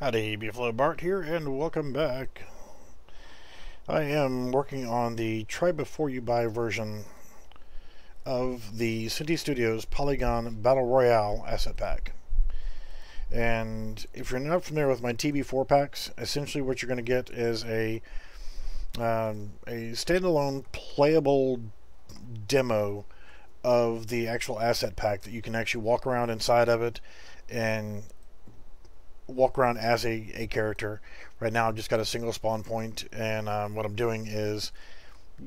Howdy, TB4 Bart here, and welcome back. I am working on the Try Before You Buy version of the Synty Studios Polygon Battle Royale asset pack. And if you're not familiar with my TB4 packs, essentially what you're going to get is a standalone playable demo of the actual asset pack that you can actually walk around inside of it and walk around as a character. Right now I've just got a single spawn point, and what I'm doing is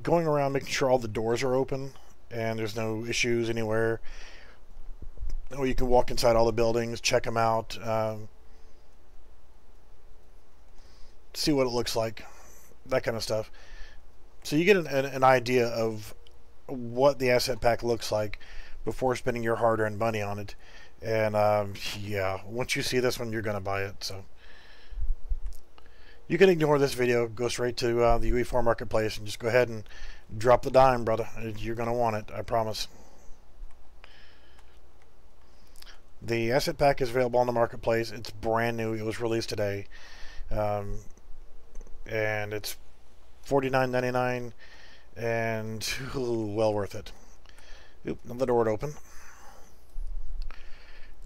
going around making sure all the doors are open and there's no issues anywhere. Or you can walk inside all the buildings, check them out, see what it looks like, that kind of stuff. So you get an idea of what the asset pack looks like before spending your hard-earned money on it. And yeah, once you see this one, you're gonna buy it. So you can ignore this video, go straight to the UE4 marketplace, and just go ahead and drop the dime, brother. You're gonna want it, I promise. The asset pack is available on the marketplace. It's brand new. It was released today, and it's $49.99, and well worth it. Oop, the door would open.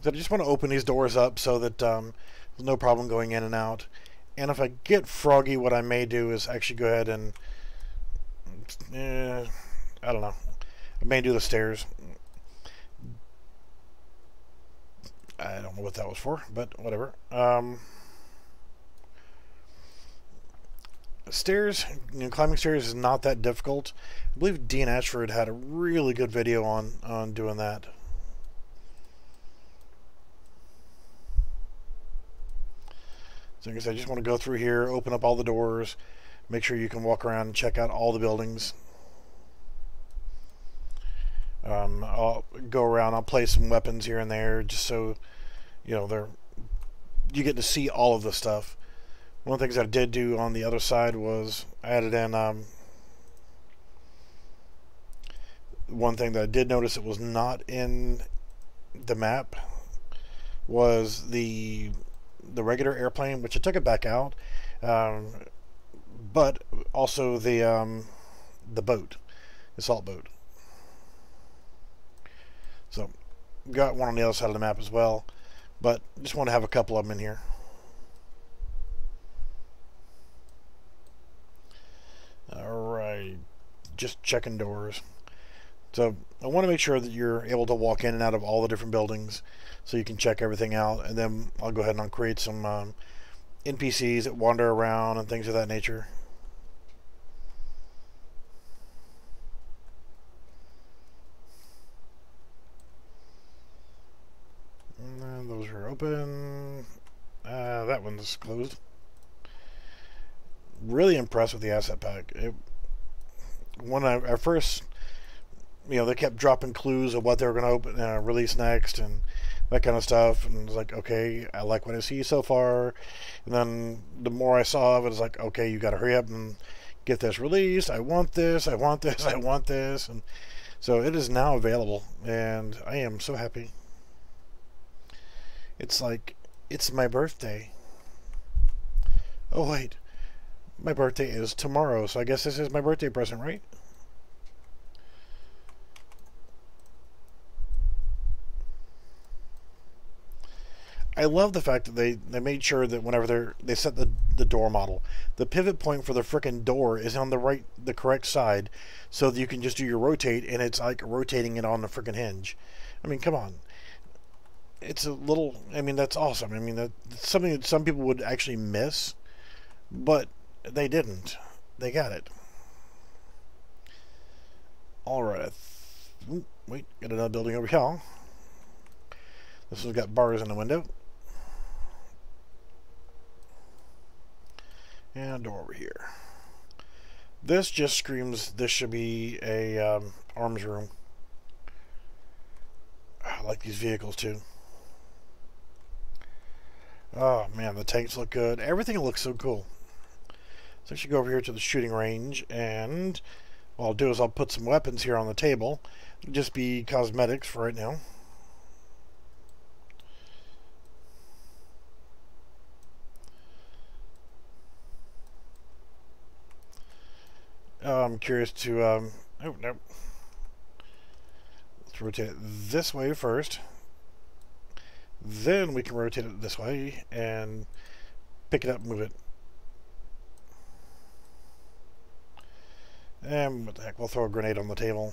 So I just want to open these doors up so that there's no problem going in and out. And if I get froggy, what I may do is actually go ahead and I don't know, I may do the stairs. I don't know what that was for, but whatever. Stairs, climbing stairs is not that difficult. I believe Dean Ashford had a really good video on doing that. So I guess I just want to go through here, open up all the doors, make sure you can walk around and check out all the buildings. I'll go around, I'll place some weapons here and there, just so you know you get to see all of the stuff. One of the things I did do on the other side was I added in one thing that I did notice that was not in the map was the regular airplane, which I took it back out, but also the boat, the assault boat. So got one on the other side of the map as well, but just want to have a couple of them in here. Alright, just checking doors. So I want to make sure that you're able to walk in and out of all the different buildings so you can check everything out, and then I'll go ahead and I'll create some NPCs that wander around and things of that nature. And those are open. That one's closed. Really impressed with the asset pack. When I first, they kept dropping clues of what they were going to release next and that kind of stuff, and it's like, okay, I like what I see so far. And then the more I saw of it, it's like, okay, you got to hurry up and get this released. I want this, I want this, I want this. And so it is now available, and I am so happy. It's like, it's my birthday. Oh wait, my birthday is tomorrow, so I guess this is my birthday present, right? I love the fact that they made sure that whenever they set the door model, the pivot point for the frickin' door is on the correct side, so that you can just do your rotate, and it's like rotating it on the frickin' hinge. I mean, come on. It's a little, that's awesome. That's something that some people would actually miss, but they didn't. They got it. Alright. Wait, got another building over here. This one's got bars in the window. And a door over here. This just screams this should be a arms room. I like these vehicles too. Oh man, the tanks look good. Everything looks so cool. So I should go over here to the shooting range, and what I'll do is I'll put some weapons here on the table. It'll just be cosmetics for right now. I'm curious to, oh, nope. Let's rotate it this way first. Then we can rotate it this way and pick it up and move it. And what the heck, we'll throw a grenade on the table.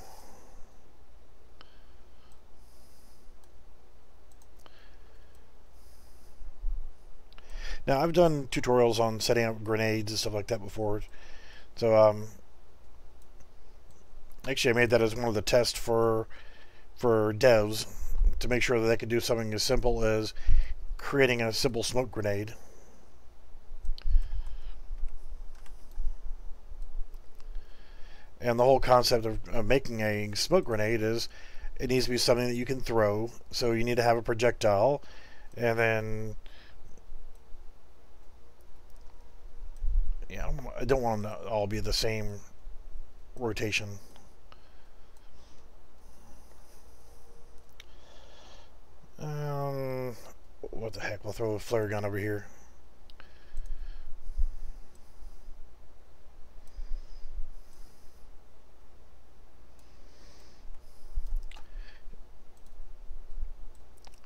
Now, I've done tutorials on setting up grenades and stuff like that before. So, actually I made that as one of the tests for devs to make sure that they could do something as simple as creating a simple smoke grenade. And the whole concept of making a smoke grenade is it needs to be something that you can throw. So you need to have a projectile, and then yeah, I don't want them to all be the same rotation. What the heck? We'll throw a flare gun over here.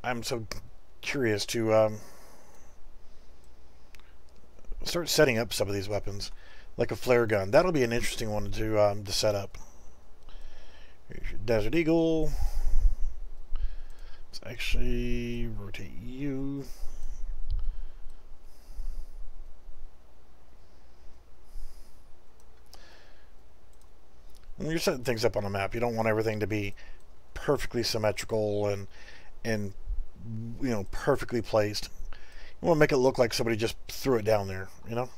I'm so curious to start setting up some of these weapons, like a flare gun. That'll be an interesting one to set up. Here's your Desert Eagle. Let's actually rotate you. When you're setting things up on a map, you don't want everything to be perfectly symmetrical and you know, perfectly placed. You want to make it look like somebody just threw it down there, you know?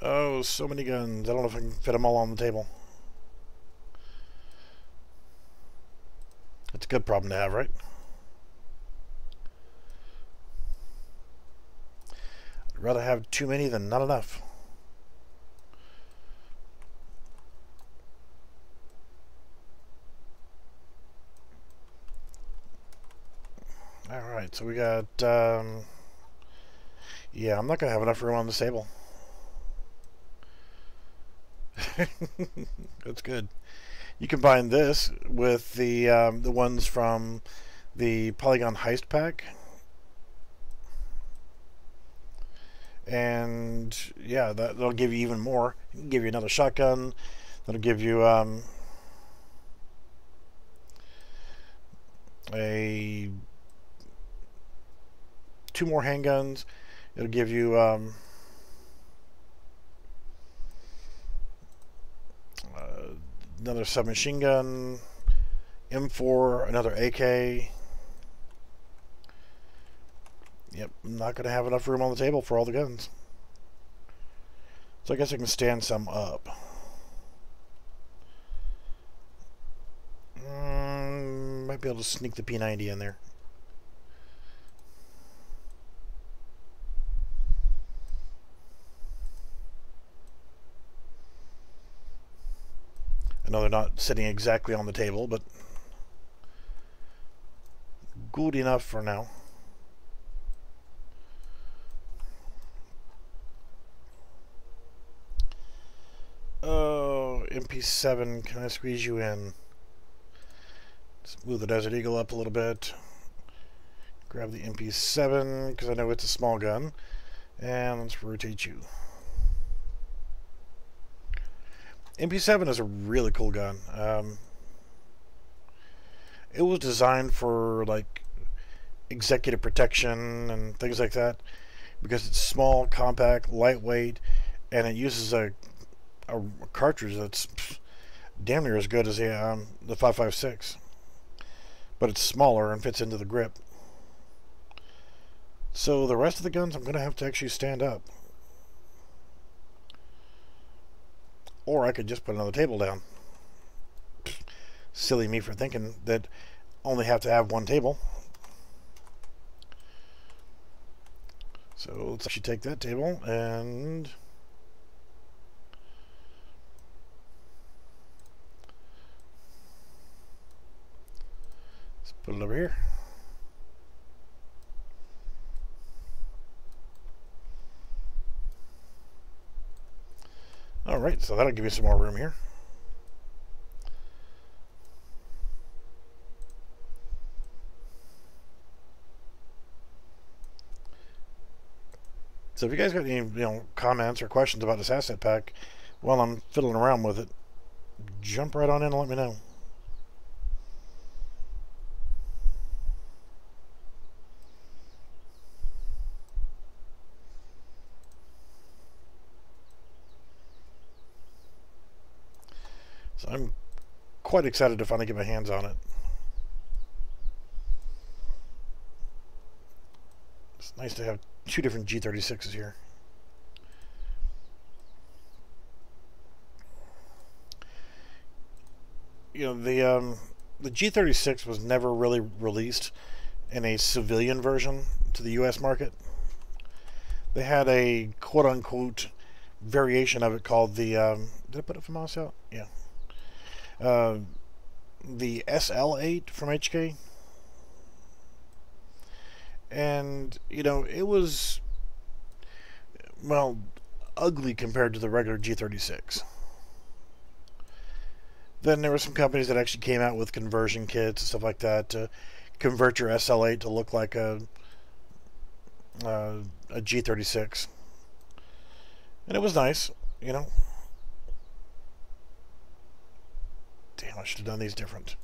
Oh, so many guns. I don't know if I can fit them all on the table. It's a good problem to have, right? I'd rather have too many than not enough. Alright, so we got, yeah, I'm not going to have enough room on this table. That's good. You combine this with the ones from the Polygon Heist pack, and yeah, that'll give you even more. It'll give you another shotgun. That'll give you two more handguns. It'll give you another submachine gun, M4, another AK. Yep, I'm not going to have enough room on the table for all the guns. So I guess I can stand some up. Might be able to sneak the P90 in there. I know they're not sitting exactly on the table, but good enough for now. Oh, MP7, can I squeeze you in? Let's move the Desert Eagle up a little bit. Grab the MP7, because I know it's a small gun. And let's rotate you. MP7 is a really cool gun. It was designed for like executive protection and things like that because it's small, compact, lightweight, and it uses a cartridge that's damn near as good as the 5.56, but it's smaller and fits into the grip. So the rest of the guns I'm going to have to actually stand up. Or I could just put another table down. Silly me for thinking that I only have to have one table. So let's actually take that table and let's put it over here. Alright, so that'll give you some more room here. So if you guys got any comments or questions about this asset pack while I'm fiddling around with it, jump right on in and let me know. So I'm quite excited to finally get my hands on it. It's nice to have two different G36s here. The G36 was never really released in a civilian version to the US market. They had a quote-unquote variation of it called the did I put it from mouse out? Yeah. The SL8 from HK. And, it was, well, ugly compared to the regular G36. Then there were some companies that actually came out with conversion kits and stuff like that to convert your SL8 to look like a G36. And it was nice, Damn, I should have done these different.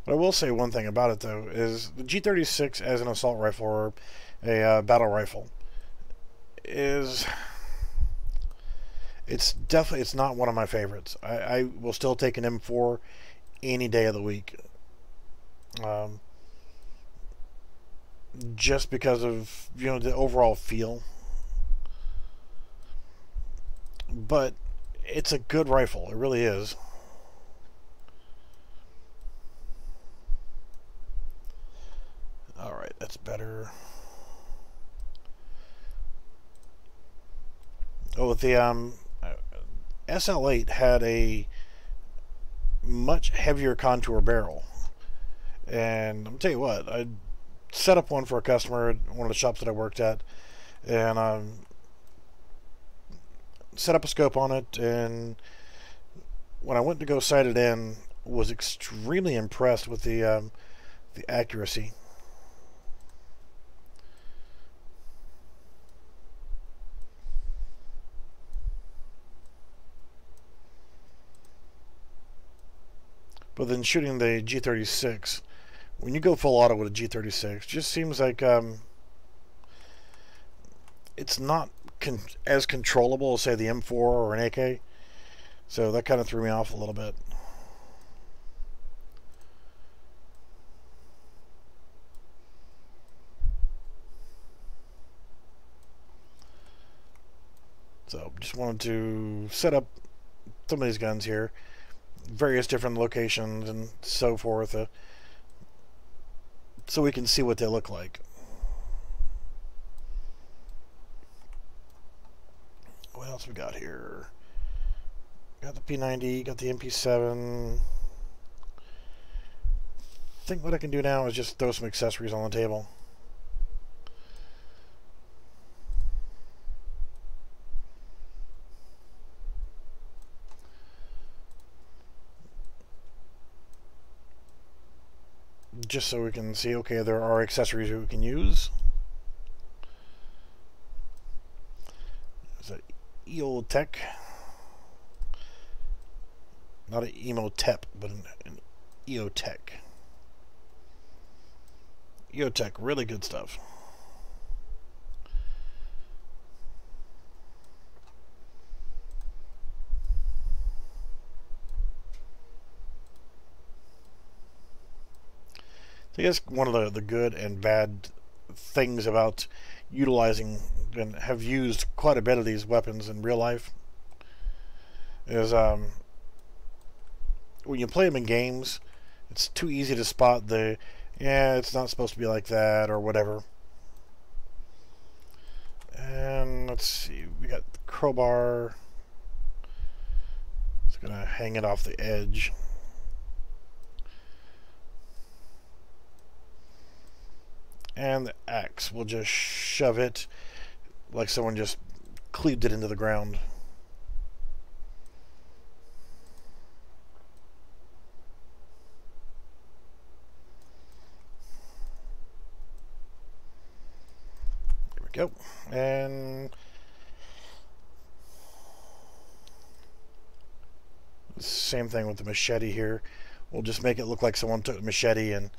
But I will say one thing about it, though, is the G36 as an assault rifle or a battle rifle it's not one of my favorites. I will still take an M4 any day of the week. Just because of, the overall feel. But it's a good rifle. It really is. Alright, that's better. Oh, the SL8 had a much heavier contour barrel. And I'm tell you what, I set up one for a customer at one of the shops that I worked at, and set up a scope on it, and when I went to go sight it in, was extremely impressed with the accuracy. But then shooting the G36, when you go full auto with a G36, just seems like it's not as controllable as, say, the M4 or an AK. So that kind of threw me off a little bit. So just wanted to set up some of these guns here, various different locations and so forth, so we can see what they look like. What else we got here? Got the P90, got the MP7. I think what I can do now is just throw some accessories on the table. Just so we can see, okay, there are accessories we can use. There's a EOTech. Not an Emotep, but an EOTech. EOTech, really good stuff. So I guess one of the good and bad things about utilizing and have used quite a bit of these weapons in real life is when you play them in games, it's too easy to spot the, yeah, it's not supposed to be like that or whatever. And let's see, we got the crowbar. It's gonna hang it off the edge. And the axe, we'll just shove it like someone just cleaved it into the ground. There we go. And same thing with the machete here. We'll just make it look like someone took the machete and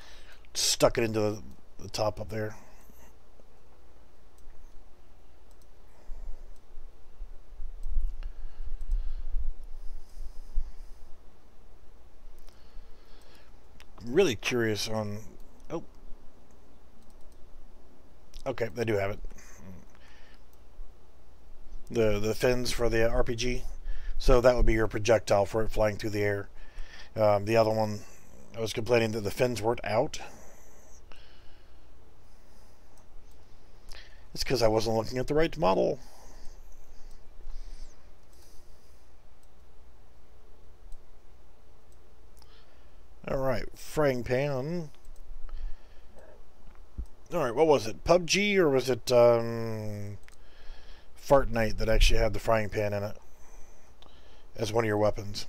stuck it into the top up there. Really curious on, oh, okay, they do have it, the fins for the RPG, so that would be your projectile for it flying through the air. The other one, I was complaining that the fins weren't out. It's because I wasn't looking at the right model. Alright, frying pan. Alright, what was it? PUBG, or was it Fortnite that actually had the frying pan in it as one of your weapons?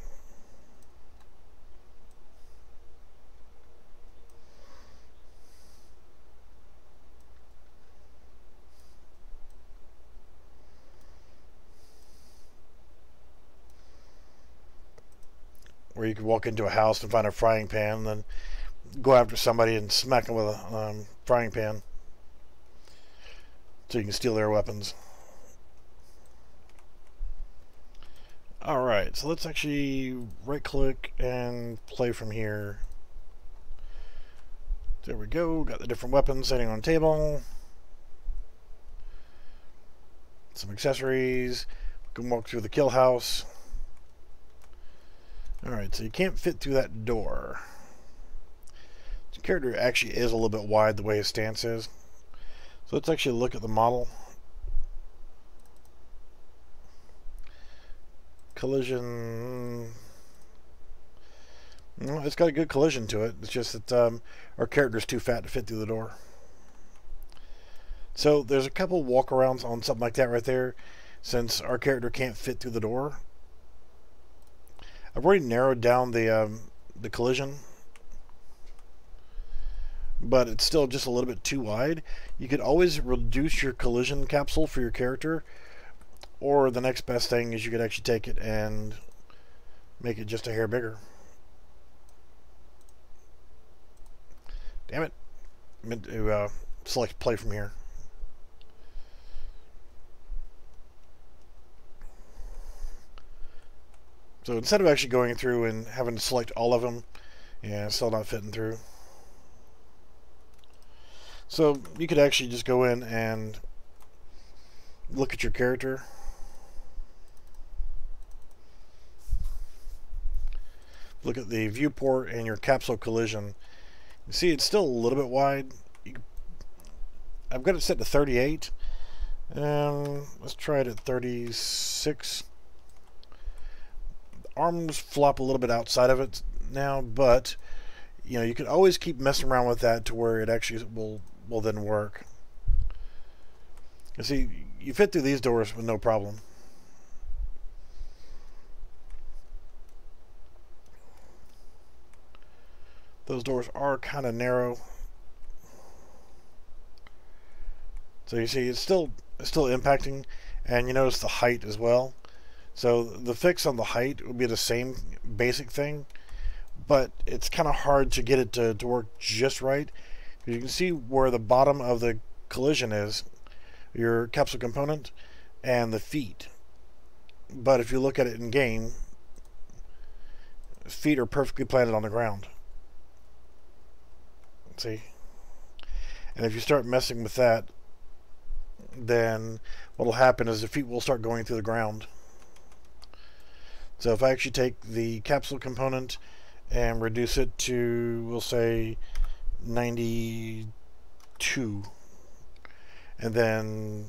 Where you could walk into a house and find a frying pan and then go after somebody and smack them with a frying pan so you can steal their weapons. Alright, so let's actually right click and play from here. There we go, got the different weapons sitting on the table. Some accessories. We can walk through the kill house. Alright, so you can't fit through that door. The character actually is a little bit wide the way his stance is. So let's actually look at the model. Collision. Well, it's got a good collision to it. It's just that our character's too fat to fit through the door. So there's a couple walkarounds on something like that right there. Since our character can't fit through the door, I've already narrowed down the collision, but it's still just a little bit too wide. You could always reduce your collision capsule for your character, or the next best thing is you could actually take it and make it just a hair bigger. Damn it. I meant to select play from here. So instead of actually going through and having to select all of them, yeah, it's still not fitting through. So you could actually just go in and look at your character. Look at the viewport and your capsule collision. You see it's still a little bit wide. I've got it set to 38. Let's try it at 36. Arms flop a little bit outside of it now, but you know, you could always keep messing around with that to where it actually will then work. You see, you fit through these doors with no problem. Those doors are kind of narrow, so you see it's still impacting, and you notice the height as well. So the fix on the height would be the same basic thing, but it's kind of hard to get it to work just right. You can see where the bottom of the collision is, your capsule component, and the feet. But if you look at it in game, feet are perfectly planted on the ground. See? And if you start messing with that, then what will happen is the feet will start going through the ground. So if I actually take the capsule component and reduce it to, we'll say, 92, and then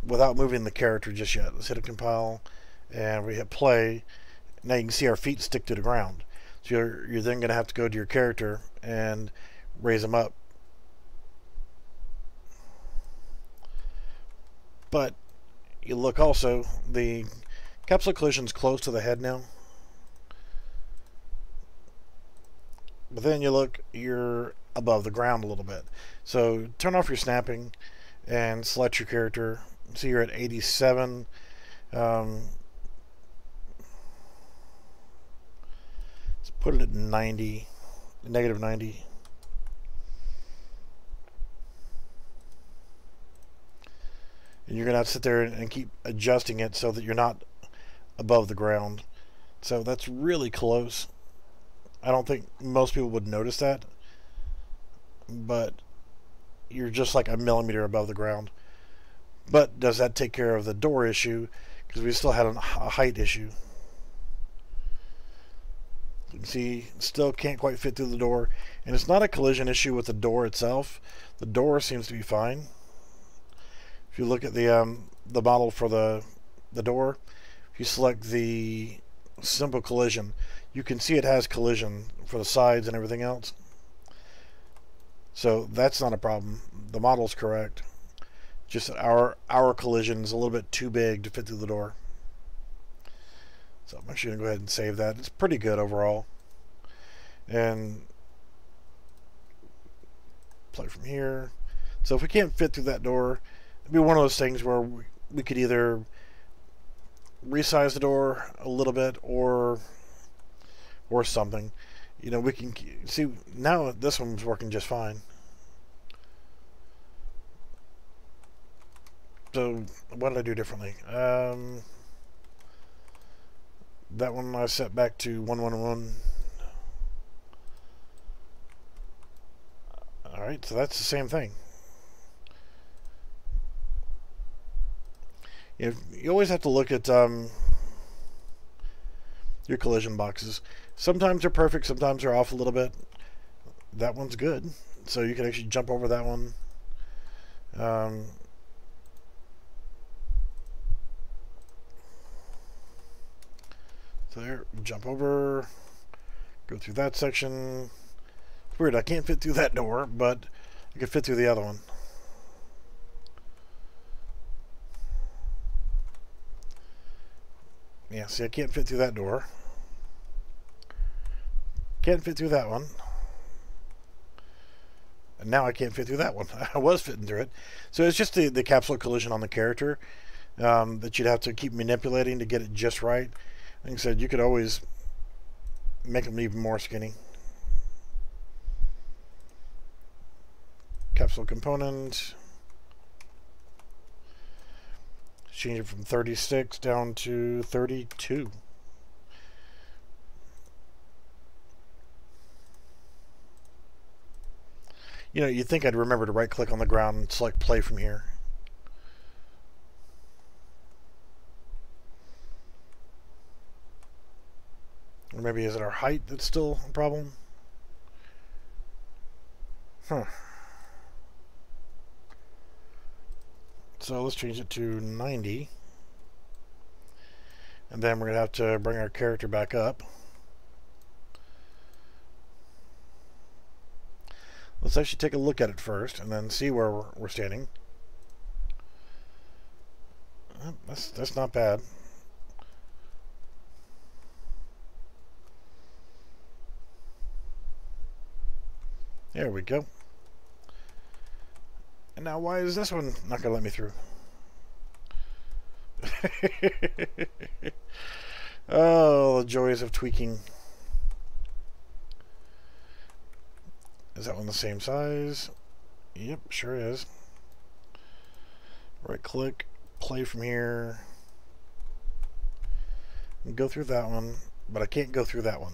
without moving the character just yet, let's hit a compile, and we hit play. Now you can see our feet stick to the ground. So you're then going to have to go to your character and raise them up. But you look also, the capsule collision's close to the head now. But then you look, you're above the ground a little bit. So turn off your snapping and select your character. So you're at 87. Let's put it at 90, negative 90. And you're going to have to sit there and keep adjusting it so that you're not above the ground. So that's really close. I don't think most people would notice that, but you're just like a millimeter above the ground. But does that take care of the door issue? Because we still had a height issue. You can see, still can't quite fit through the door. And it's not a collision issue with the door itself. The door seems to be fine. If you look at the model for the door, if you select the simple collision, you can see it has collision for the sides and everything else. So that's not a problem. The model's correct. Just that our collision is a little bit too big to fit through the door. So I'm actually going to go ahead and save that. It's pretty good overall. And play from here. So if we can't fit through that door, it'd be one of those things where we could either resize the door a little bit or something. You know, we can see now this one's working just fine. So what did I do differently? That one I set back to 111. Alright, so that's the same thing. You always have to look at your collision boxes. Sometimes they're perfect, sometimes they're off a little bit. That one's good, so you can actually jump over that one. So there, jump over, go through that section. It's weird, I can't fit through that door, but I can fit through the other one. Yeah, see, I can't fit through that door. Can't fit through that one. And now I can't fit through that one. I was fitting through it. So it's just the capsule collision on the character that you'd have to keep manipulating to get it just right. Like I said, you could always make them even more skinny. Capsule component. Change it from 36 down to 32. You know, you'd think I'd remember to right click on the ground and select play from here. Or maybe is it our height that's still a problem? Huh. So let's change it to 90. And then we're going to have to bring our character back up. Let's actually take a look at it first and then see where we're standing. That's not bad. There we go. And now why is this one not going to let me through? Oh, the joys of tweaking. Is that one the same size? Yep, sure is. Right click, play from here. And go through that one, but I can't go through that one.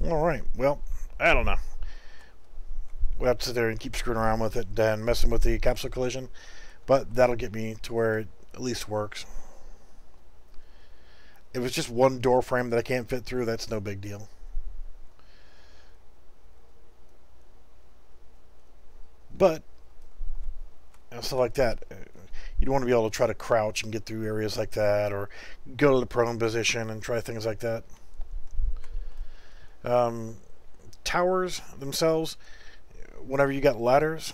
Alright, well, I don't know. we have to sit there and keep screwing around with it and messing with the capsule collision. But that'll get me to where it at least works. If it's just one door frame that I can't fit through, that's no big deal. But stuff like that, you'd want to be able to try to crouch and get through areas like that, or go to the prone position and try things like that. Towers themselves, whenever you got ladders,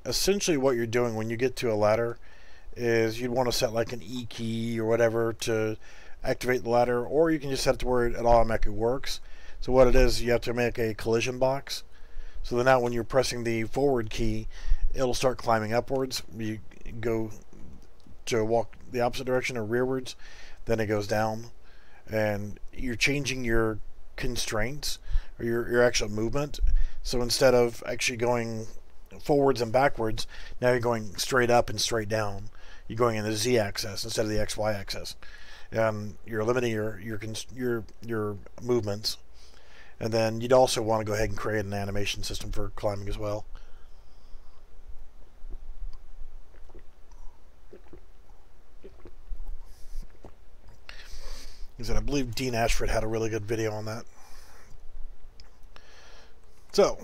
essentially what you're doing when you get to a ladder is you'd want to set like an E key or whatever to activate the ladder, or you can just set it to where it automatically works. So what it is, you have to make a collision box, so that now when you're pressing the forward key, it'll start climbing upwards. You go to walk the opposite direction or rearwards, then it goes down, and you're changing your constraints or your actual movement. So instead of actually going forwards and backwards, now you're going straight up and straight down. You're going in the Z-axis instead of the XY axis. You're limiting your movements. And then you'd also want to go ahead and create an animation system for climbing as well. I believe Dean Ashford had a really good video on that. So,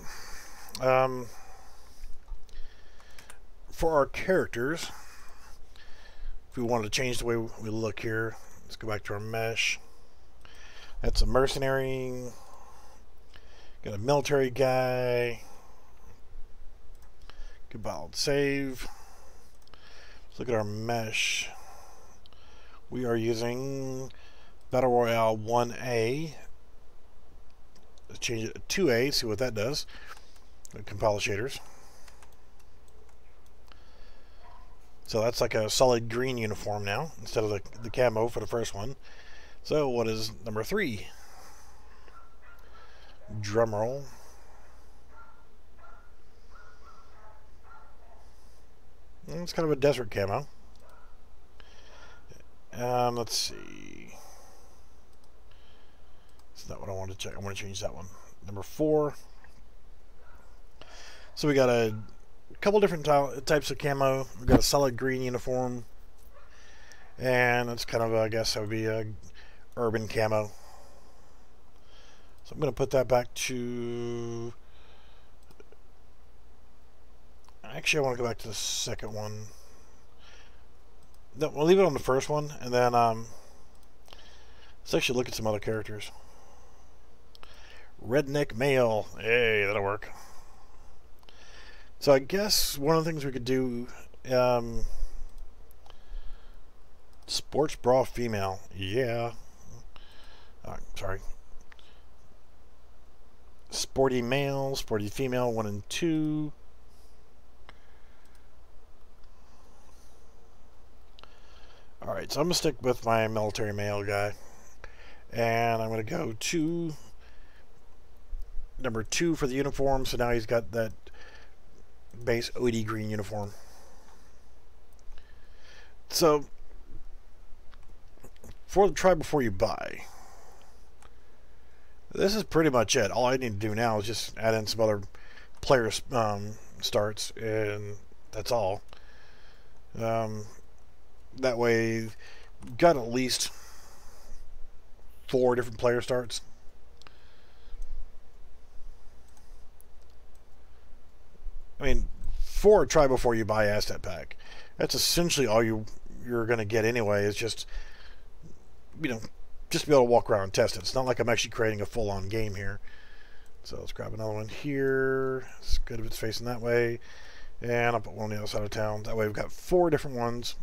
for our characters, if we wanted to change the way we look here, let's go back to our mesh. That's a mercenary. Got a military guy. Compile, save. Let's look at our mesh. We are using Battle Royale 1A. Let's change it to 2A, see what that does. Compile shaders. So that's like a solid green uniform now, instead of the camo for the first one. So what is number 3? Drum roll. It's kind of a desert camo. Let's see. That's not what I want to check. I want to change that one. Number 4. So we got a couple different types of camo. We've got a solid green uniform, and it's kind of, I guess that would be a urban camo. So I'm going to put that back to... Actually, I want to go back to the second one. No, we'll leave it on the first one, and then let's actually look at some other characters. Redneck male. Hey, that'll work. So I guess one of the things we could do, sports bra female. Yeah. Sorry. Sporty male, sporty female, 1 and 2. Alright, so I'm going to stick with my military male guy. And I'm going to go to number 2 for the uniform. So now he's got that base OD green uniform. So, for the try before you buy, this is pretty much it. All I need to do now is just add in some other player starts, and that's all. That way, you've got at least 4 different player starts. I mean, for a try before you buy asset pack, that's essentially all you're going to get anyway. Is just, you know, just be able to walk around and test it. It's not like I'm actually creating a full-on game here. So let's grab another one here. It's good if it's facing that way. And I'll put one on the other side of town. That way we've got 4 different ones.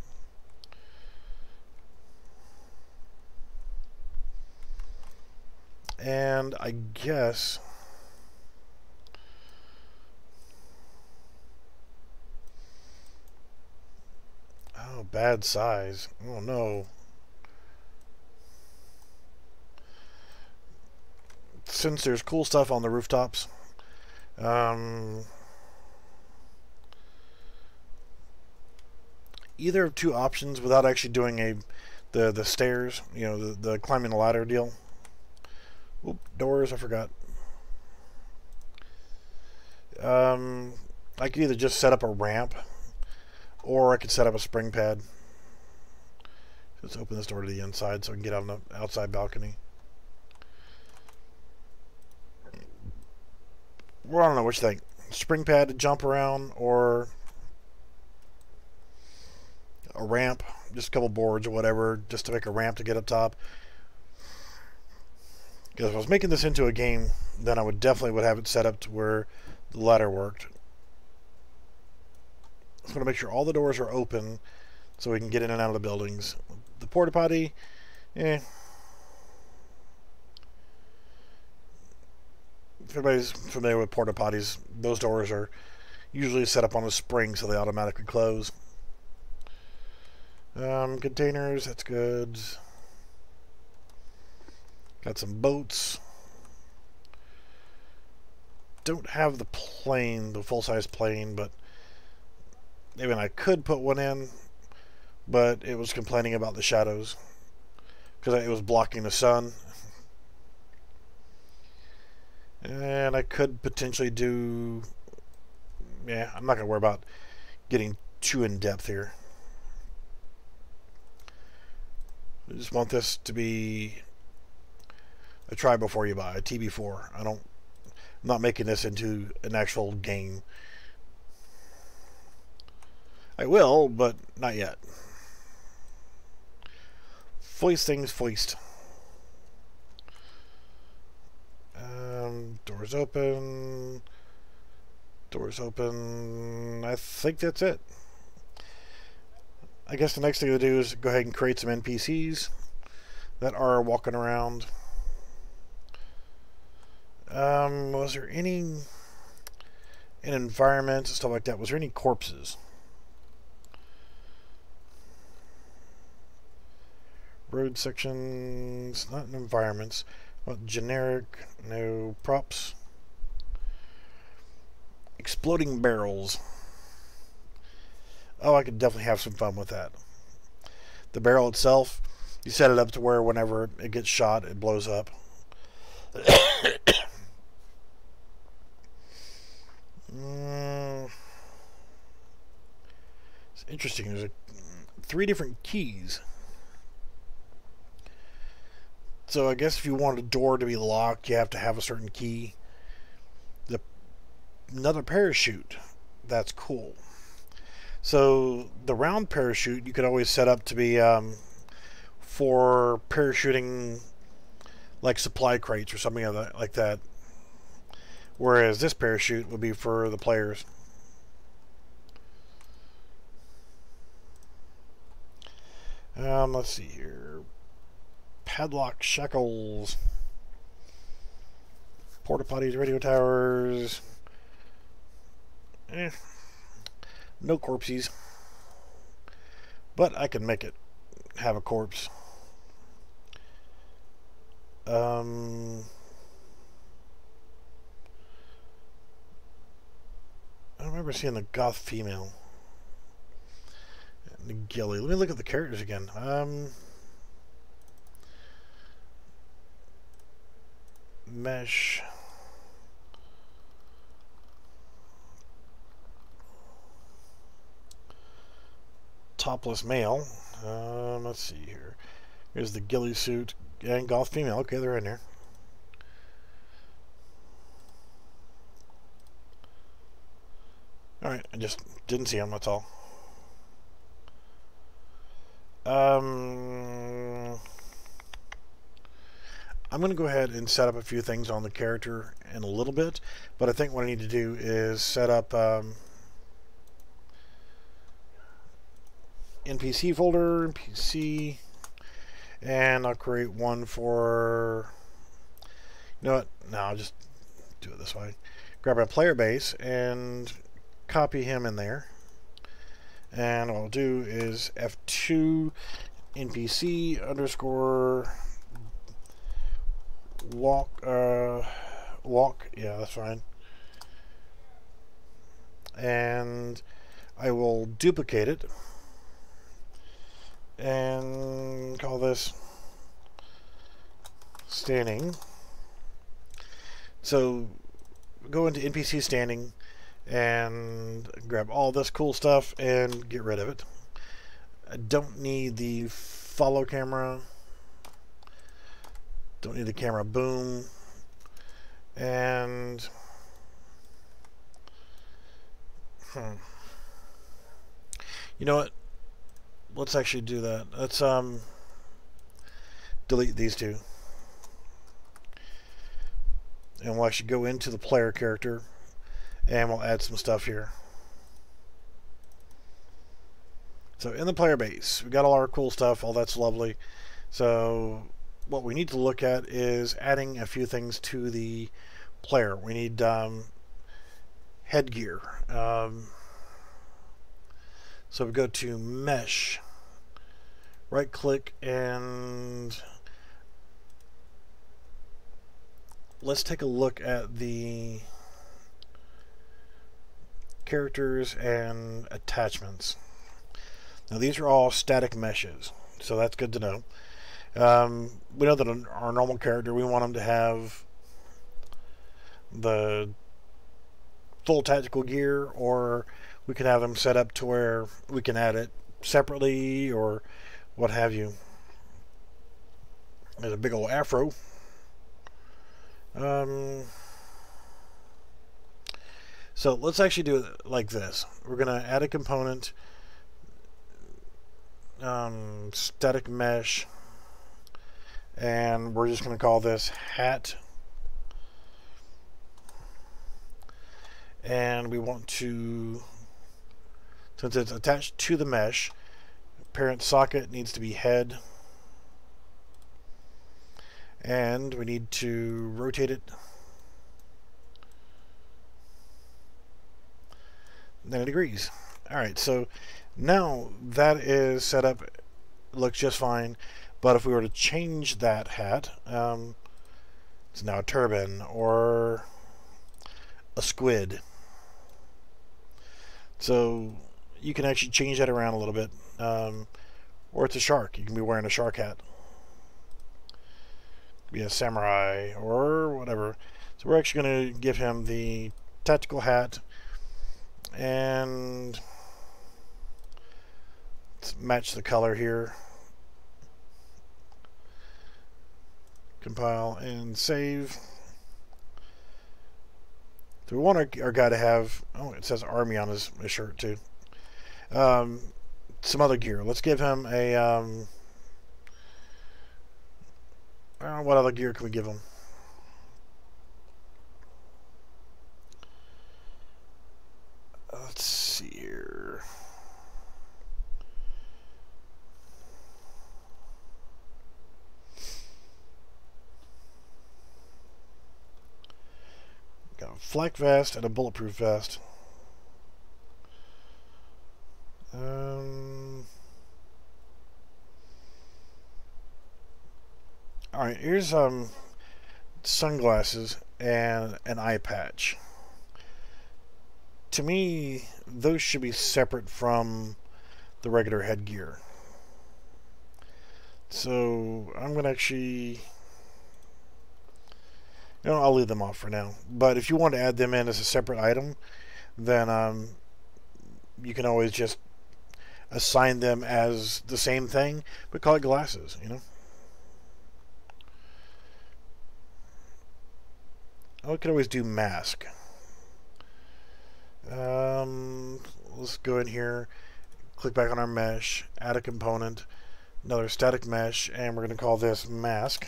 And I guess... Oh, bad size. Oh, no. Since there's cool stuff on the rooftops, either of 2 options without actually doing the stairs, you know, the climbing the ladder deal. Doors, I forgot. I could either just set up a ramp, or I could set up a spring pad. Let's open this door to the inside so I can get out on the outside balcony. Well, I don't know what you think. Spring pad to jump around, or a ramp, just a couple boards or whatever, just to make a ramp to get up top. Because if I was making this into a game, then I would definitely have it set up to where the ladder worked. I'm going to make sure all the doors are open so we can get in and out of the buildings. The porta potty, If everybody's familiar with porta potties, those doors are usually set up on a spring so they automatically close. Containers, that's good. Got some boats. Don't have the plane, the full-size plane, but even I could put one in, but it was complaining about the shadows because it was blocking the sun. And I could potentially do... Yeah, I'm not going to worry about getting too in-depth here. I just want this to be a try before you buy, a TB4. I'm not making this into an actual game. I will, but not yet. Foist things, foist. Doors open. Doors open. I think that's it. I guess the next thing to do is go ahead and create some NPCs that are walking around. Was there any in environments and stuff like that? Was there any corpses? Road sections, not in environments. Well, generic, no props. Exploding barrels. Oh, I could definitely have some fun with that. The barrel itself, you set it up to where whenever it gets shot, it blows up. It's interesting. There's 3 different keys. So I guess if you want a door to be locked, you have to have a certain key. Another parachute. That's cool. So the round parachute you could always set up to be for parachuting like supply crates or something like that. Whereas this parachute would be for the players. Let's see here. Padlock shackles. Porta potties, radio towers. No corpses. But I can make it have a corpse. I don't remember seeing the goth female. And the ghillie. Let me look at the characters again. Mesh. Topless male. Let's see here. Here's the ghillie suit and goth female. Okay, they're in there. Alright, I just didn't see them, that's all. I'm going to go ahead and set up a few things on the character in a little bit, but I think what I need to do is set up NPC folder, NPC, and I'll create one for, you know what, no, I'll just do it this way. Grab a player base and copy him in there, and what I'll do is F2 NPC underscore walk, yeah, that's fine, and I will duplicate it and call this standing So go into NPC standing and grab all this cool stuff and get rid of it. I don't need the follow camera. Don't need the camera boom. And you know what? Let's actually do that. Let's delete these two. And we'll actually go into the player character and we'll add some stuff here. So in the player base, we got all our cool stuff, all that's lovely. So what we need to look at is adding a few things to the player. We need headgear. So we go to mesh, right click, and let's take a look at the characters and attachments. Now these are all static meshes, so that's good to know. We know that our normal character, we want them to have the full tactical gear, or we can have them set up to where we can add it separately or what have you. There's a big old afro. So let's actually do it like this. We're going to add a component, static mesh, and we're just going to call this hat. And we want to, since it's attached to the mesh, parent socket needs to be head, and we need to rotate it 90 degrees. Alright, so now that is set up, looks just fine, but if we were to change that hat, it's now a turban or a squid. So you can actually change that around a little bit. Or it's a shark. You can be wearing a shark hat. Be a samurai or whatever. So we're actually going to give him the tactical hat, and let's match the color here. Compile and save. So we want our guy to have, oh, it says Army on his shirt too. Some other gear. Let's give him a, what other gear can we give him? Let's see here. Got a flak vest and a bulletproof vest. Alright, here's sunglasses and an eye patch. To me, those should be separate from the regular headgear. So I'm going to actually, I'll leave them off for now. But if you want to add them in as a separate item, then you can always just assign them as the same thing, but call it glasses, Oh, we could always do mask. Let's go in here, click back on our mesh, add a component, another static mesh, and we're going to call this mask.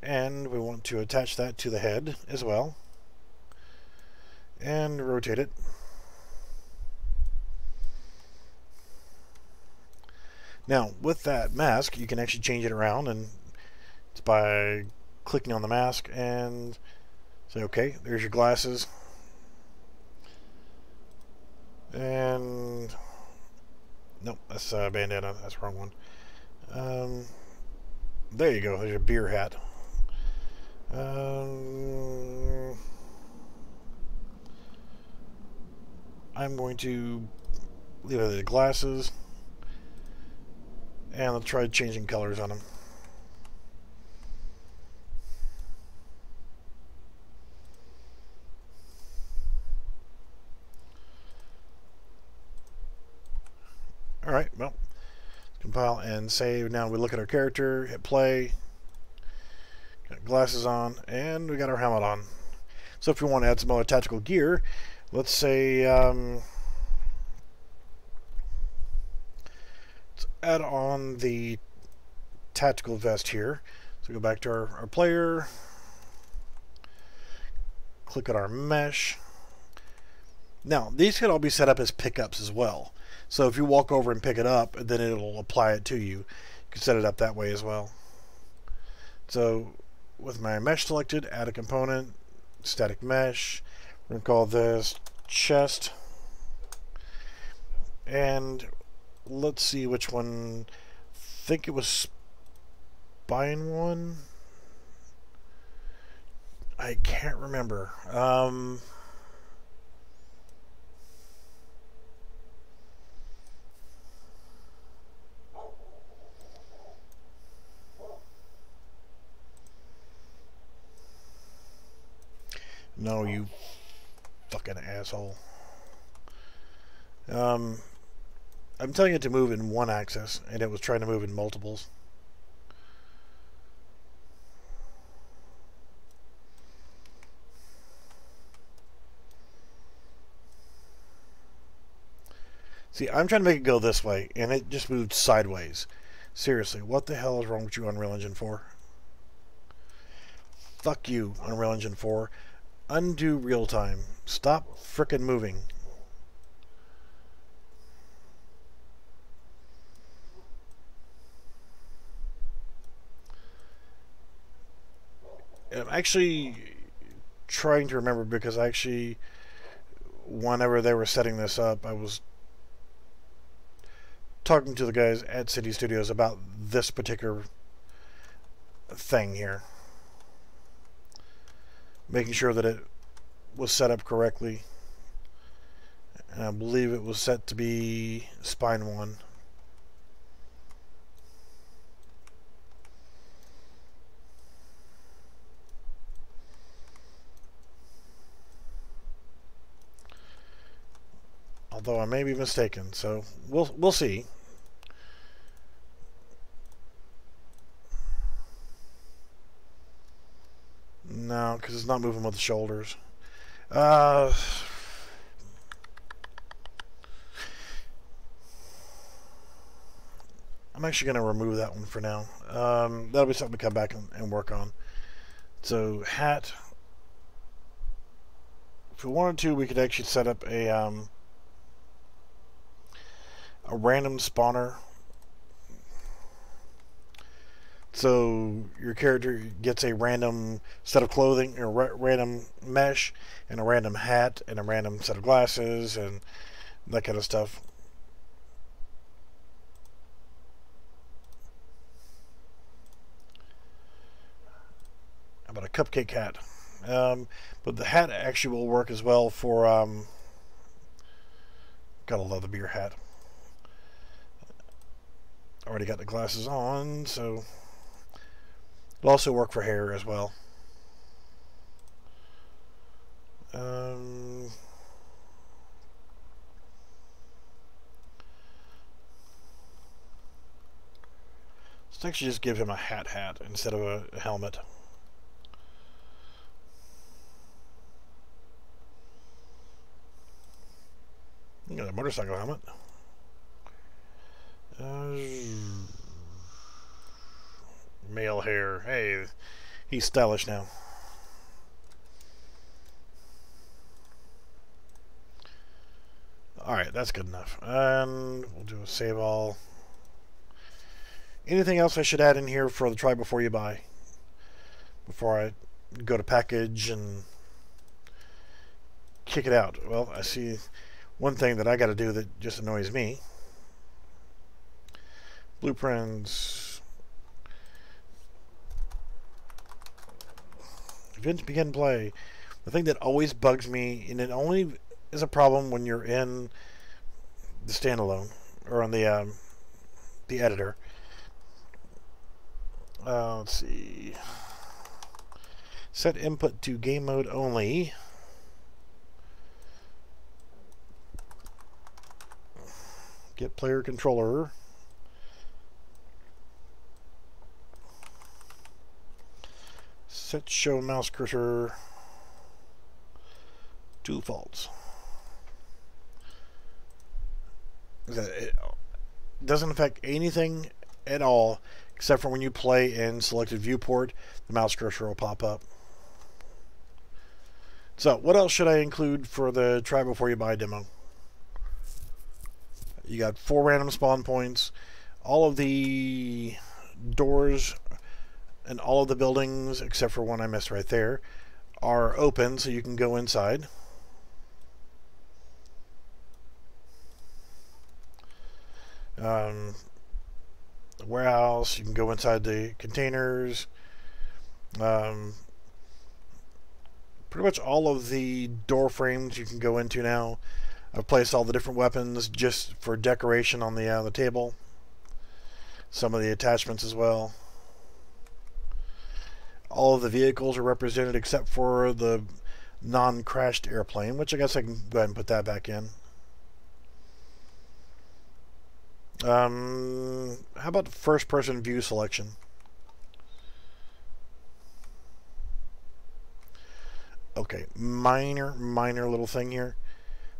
And we want to attach that to the head as well, and rotate it. Now with that mask, you can actually change it around, and it's by clicking on the mask and say, okay, there's your glasses. And nope, that's a bandana, that's the wrong one. There you go, there's your beer hat. I'm going to leave it at the glasses, and let's try changing colors on them. Alright, well, compile and save. Now we look at our character, hit play, got glasses on, and we got our helmet on. So if we want to add some other tactical gear, let's say let's add on the tactical vest here. So go back to our player, click on our mesh. Now these could all be set up as pickups as well. So if you walk over and pick it up, then it'll apply it to you. You can set it up that way as well. So with my mesh selected, add a component, static mesh. We're going to call this chest. And let's see which one. I think it was spine one. I can't remember. No, you fucking asshole. I'm telling it to move in one axis, and it was trying to move in multiples. See, I'm trying to make it go this way, and it just moved sideways. Seriously, what the hell is wrong with you, Unreal Engine 4? Fuck you, Unreal Engine 4. Undo real time. Stop frickin' moving. I'm actually trying to remember because whenever they were setting this up, I was talking to the guys at Synty Studios about this particular thing here. Making sure that it was set up correctly. And I believe it was set to be spine 1. Although I may be mistaken, so we'll see. No, because it's not moving with the shoulders. I'm actually going to remove that one for now. That'll be something to come back and work on. So, hat. If we wanted to, we could actually set up a random spawner. So your character gets a random set of clothing, or random mesh, and a random hat, and a random set of glasses, and that kind of stuff. How about a cupcake hat? But the hat actually will work as well for, gotta love the beer hat. Already got the glasses on, so it'll also work for hair as well. Let's actually just give him a hat instead of a helmet. Got a motorcycle helmet. Male hair. Hey, he's stylish now. Alright, that's good enough. And we'll do a save all. Anything else I should add in here for the try before you buy? Before I go to package and kick it out. Well, I see one thing that I got to do that just annoys me. Blueprints. Event begin play. The thing that always bugs me, and it only is a problem when you're in the standalone or on the editor. Let's see. Set input to game mode only. Get player controller. Set show mouse cursor to defaults. It doesn't affect anything at all except for when you play in selected viewport, the mouse cursor will pop up. So what else should I include for the try before you buy demo? You got 4 random spawn points. All of the doors and all of the buildings, except for one I missed right there, are open, so you can go inside. The warehouse, you can go inside the containers. Pretty much all of the door frames you can go into now. I've placed all the different weapons just for decoration on the table. Some of the attachments as well. All of the vehicles are represented except for the non-crashed airplane, which I guess I can go ahead and put that back in. How about first-person view selection? Okay, minor little thing here.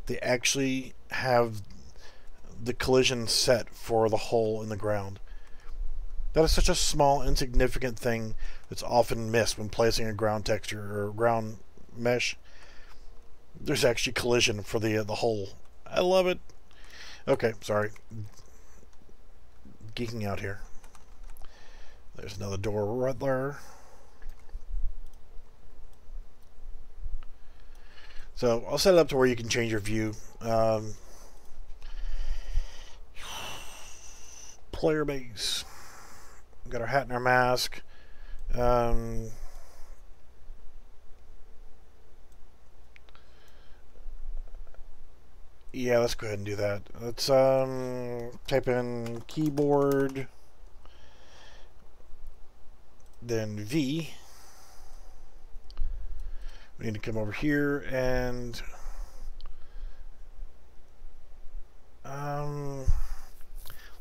They actually have the collision set for the hole in the ground. That is such a small, insignificant thing that's often missed when placing a ground texture or ground mesh. There's actually collision for the hole. I love it. Okay, sorry. Geeking out here. There's another door right there. So I'll set it up to where you can change your view. Player base. We've got our hat and our mask. Yeah, let's go ahead and do that. Let's type in keyboard, then V. We need to come over here and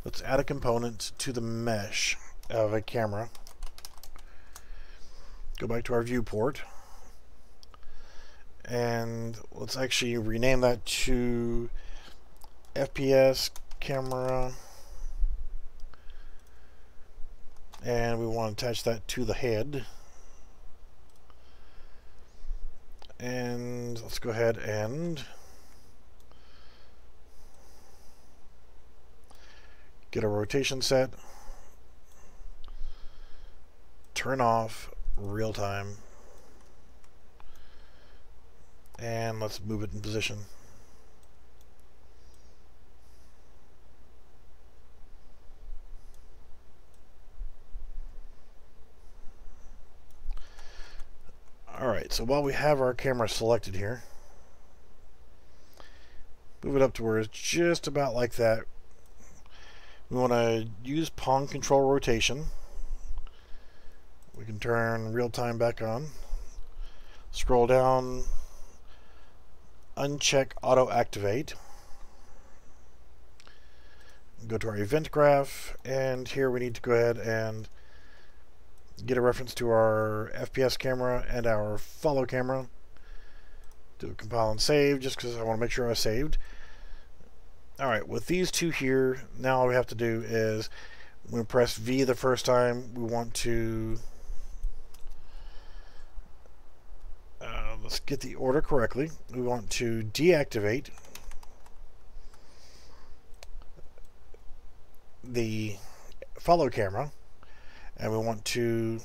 let's add a component to the mesh of a camera. Go back to our viewport and let's actually rename that to FPS camera, and we want to attach that to the head. And let's go ahead and get a rotation set, turn off real time, and let's move it in position. Alright, so while we have our camera selected here, move it up to where it's just about like that. We want to use pawn control rotation. We can turn real time back on. Scroll down, uncheck auto activate. Go to our event graph, and here we need to go ahead and get a reference to our FPS camera and our follow camera. Do a compile and save just because I want to make sure I saved. Alright, with these two here, now all we have to do is when we press V the first time, we want to let's get the order correctly. We want to deactivate the follow camera, and we want to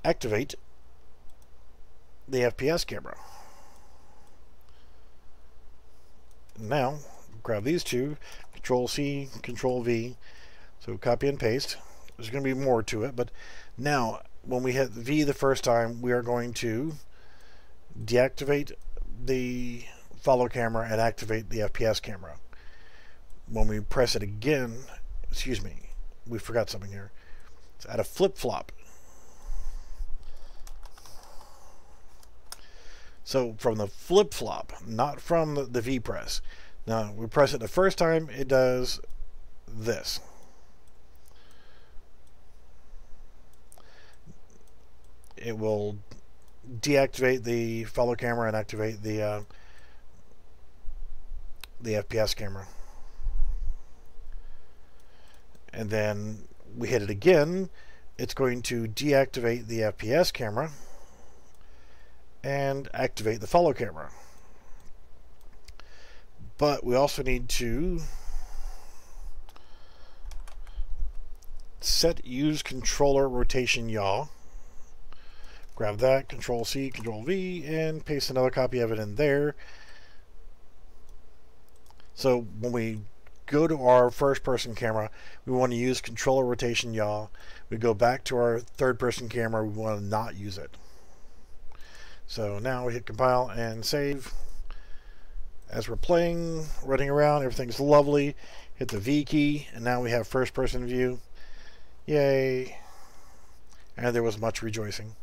activate the FPS camera. Now, grab these two, Control C, Control V, so copy and paste. There's going to be more to it, but now when we hit V the first time, we are going to deactivate the follow camera and activate the FPS camera. When we press it again, excuse me, we forgot something here. Let's add a flip-flop. So from the flip-flop, not from the V press, Now, we press it the first time, it does this. It will deactivate the follow camera and activate the FPS camera. And then we hit it again, it's going to deactivate the FPS camera and activate the follow camera. But we also need to set use controller rotation yaw. Grab that, Control C, Control V, and paste another copy of it in there. So when we go to our first person camera, we want to use controller rotation yaw. We go back to our third person camera, we want to not use it. So now we hit compile and save. As we're playing, running around, everything's lovely. Hit the V key, and now we have first person view. Yay. And there was much rejoicing.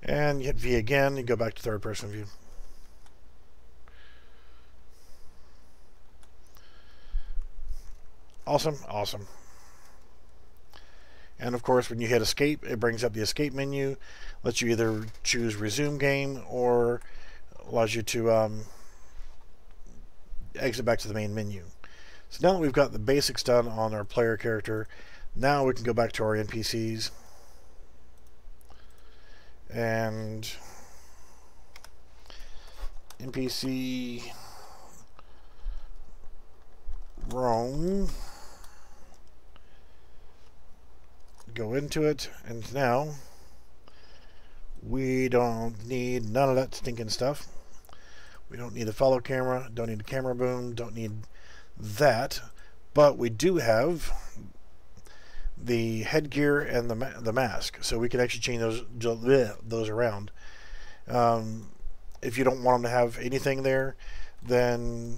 And you hit V again, you go back to third person view. Awesome, awesome. And of course, when you hit escape, it brings up the escape menu, lets you either choose resume game or allows you to exit back to the main menu. So now that we've got the basics done on our player character, now we can go back to our NPCs and NPC Rome. Go into it, and now we don't need none of that stinking stuff. We don't need a follow camera, don't need a camera boom, don't need that, but we do have the headgear and the mask, so we can actually change those around. If you don't want them to have anything there, then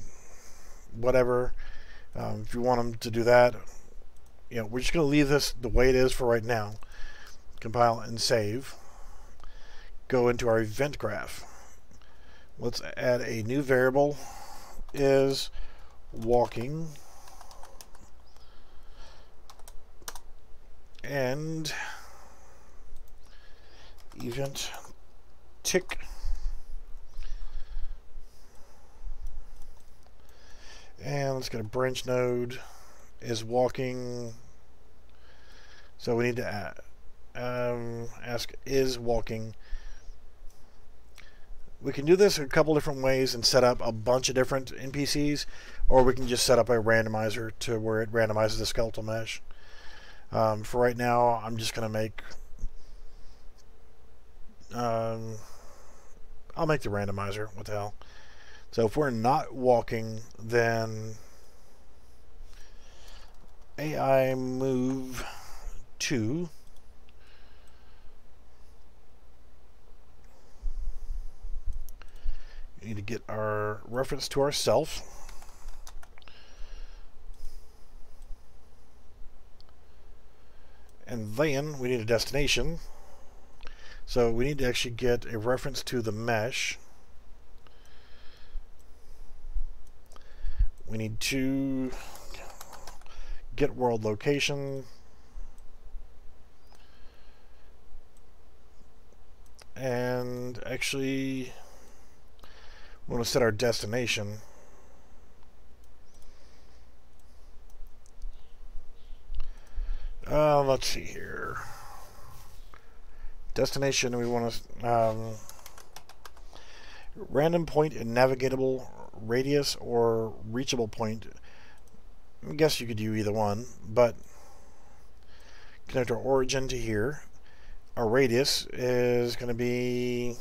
whatever. If you want them to do that, we're just going to leave this the way it is for right now. Compile and save. Go into our event graph. Let's add a new variable, is walking, and event tick, and let's get a branch node, is walking. So we need to ask is walking. We can do this a couple different ways and set up a bunch of different NPCs, or we can just set up a randomizer to where it randomizes the skeletal mesh. For right now, I'm just going to make I'll make the randomizer. What the hell? So if we're not walking, then AI move to we need to get our reference to ourself. And then we need a destination. So we need to actually get a reference to the mesh. We need to get world location. And actually, we want to set our destination. Let's see here. Destination, we want to random point in navigatable radius or reachable point. I guess you could do either one, but connect our origin to here. Our radius is going to be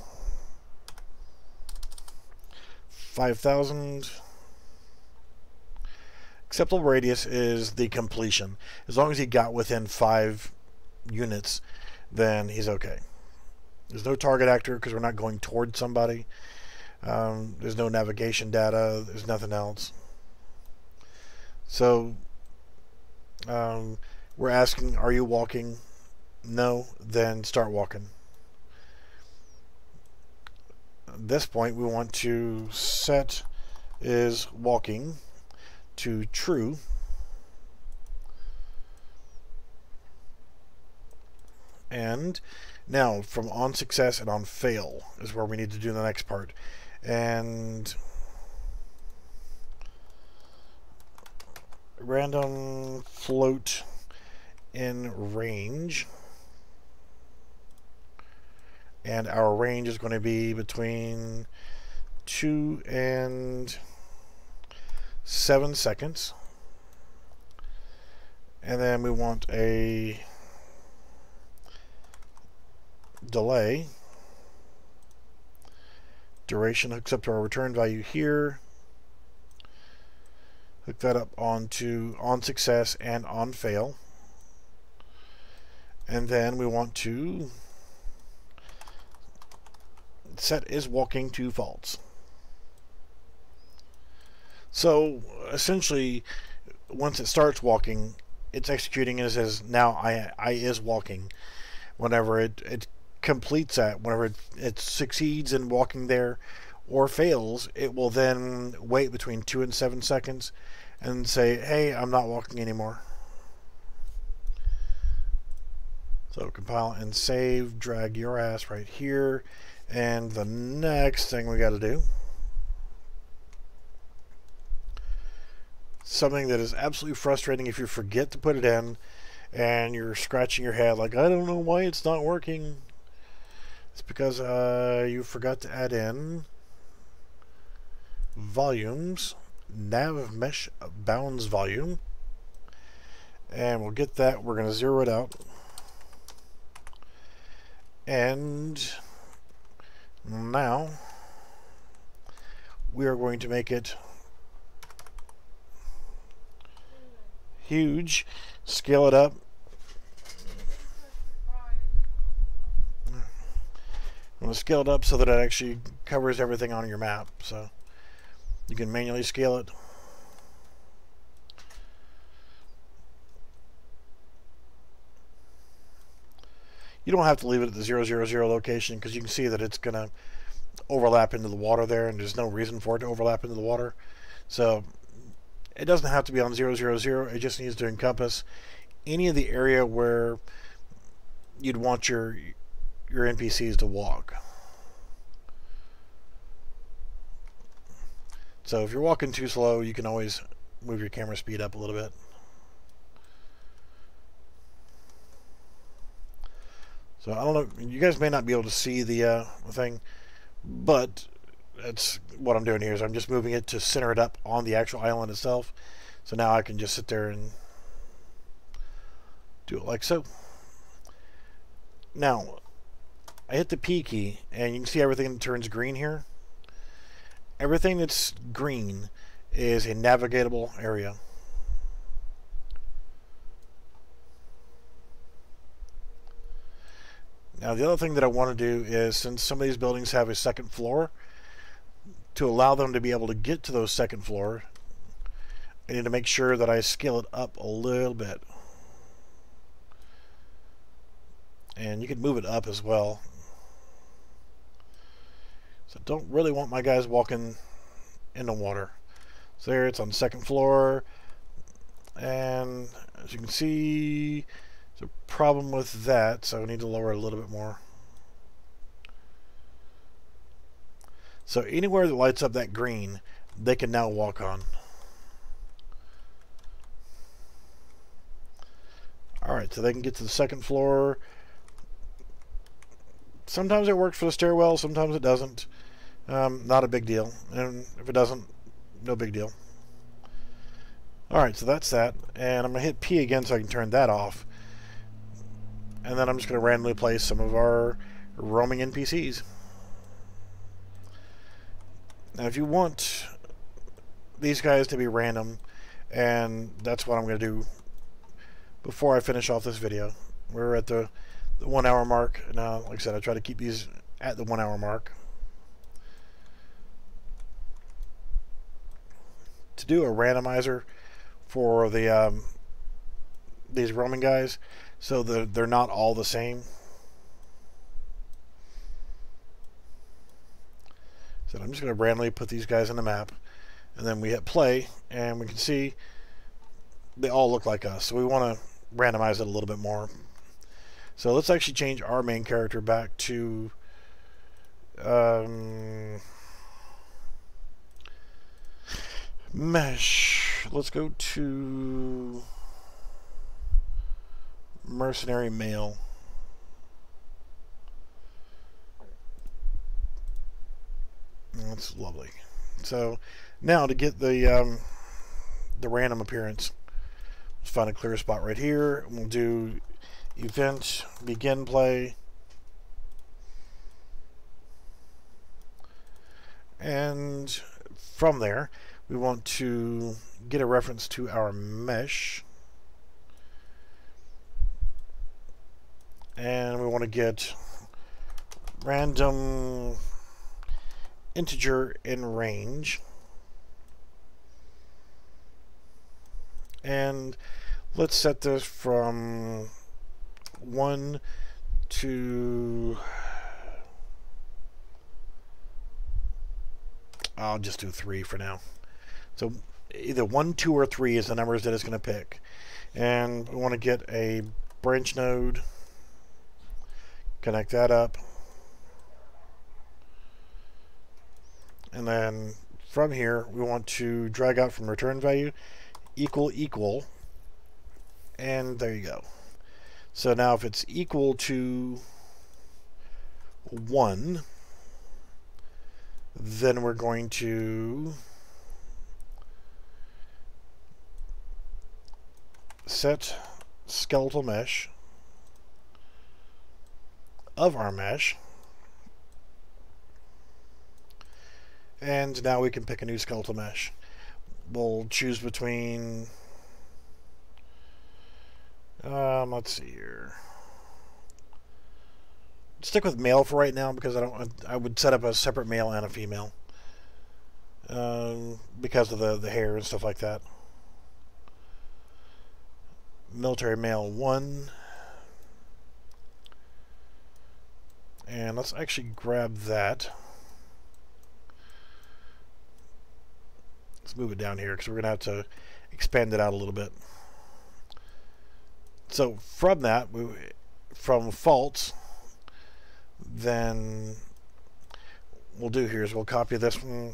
5,000. Acceptable radius is the completion. As long as he got within 5 units, then he's okay. There's no target actor because we're not going towards somebody. There's no navigation data. There's nothing else. So we're asking, are you walking? No, then start walking. At this point, we want to set is walking to true. And now from on success and on fail is where we need to do the next part. And random float in range. And our range is going to be between 2 and 7 seconds. And then we want a delay. Duration hooks up to our return value here. Hook that up onto on success and on fail. And then we want to set is walking to false. So essentially, once it starts walking, it's executing and it says now I is walking. Whenever it completes that, whenever it succeeds in walking there or fails, it will then wait between 2 and 7 seconds and say, hey, I'm not walking anymore. So compile and save, drag your ass right here. And the next thing we got to do, something that is absolutely frustrating if you forget to put it in and you're scratching your head like, I don't know why it's not working. It's because you forgot to add in volumes, nav mesh bounds volume. And we'll get that. We're going to zero it out. And now we are going to make it huge, scale it up. I'm going to scale it up so that it actually covers everything on your map, so you can manually scale it. You don't have to leave it at the 000 location because you can see that it's going to overlap into the water there, and there's no reason for it to overlap into the water. So it doesn't have to be on 000. It just needs to encompass any of the area where you'd want your NPCs to walk. So if you're walking too slow, you can always move your camera speed up a little bit. So I don't know, you guys may not be able to see the thing, but that's what I'm doing here is I'm just moving it to center it up on the actual island itself. So now I can just sit there and do it like so. Now, I hit the P key and you can see everything that turns green here. Everything that's green is a navigatable area. Now the other thing that I want to do is, since some of these buildings have a second floor, to allow them to be able to get to those second floor, I need to make sure that I scale it up a little bit. And you can move it up as well. So I don't really want my guys walking in the water. So there, it's on the second floor. And as you can see, there's a problem with that, so I need to lower it a little bit more. So anywhere that lights up that green, they can now walk on. Alright, so they can get to the second floor. Sometimes it works for the stairwell, sometimes it doesn't. Not a big deal. And if it doesn't, no big deal. Alright, so that's that. And I'm going to hit P again so I can turn that off. And then I'm just going to randomly place some of our roaming NPCs. Now if you want these guys to be random, and that's what I'm going to do before I finish off this video. We're at the 1 hour mark. Now, like I said, I try to keep these at the 1 hour mark. To do a randomizer for the these roaming guys, so that they're not all the same. So I'm just going to randomly put these guys on the map, And then we hit play, and we can see they all look like us. So we want to randomize it a little bit more. So let's actually change our main character back to mesh. Let's go to mercenary male. That's lovely. So now to get the random appearance, let's find a clear spot right here. We'll do event begin play, and from there we want to get a reference to our mesh, and we want to get random integer in range, and let's set this from 1 to, I'll just do 3 for now. So either 1, 2, or 3 is the numbers that it's going to pick. And we want to get a branch node, connect that up, and then from here we want to drag out from return value equal, and there you go. So now if it's equal to 1, then we're going to set skeletal mesh of our mesh, and now we can pick a new skeletal mesh. We'll choose between let's see here. Stick with male for right now because I would set up a separate male and a female because of the hair and stuff like that. Military male 1, and let's actually grab that. Let's move it down here because we're gonna have to expand it out a little bit. So from that, from false, then we'll do here is we'll copy this one.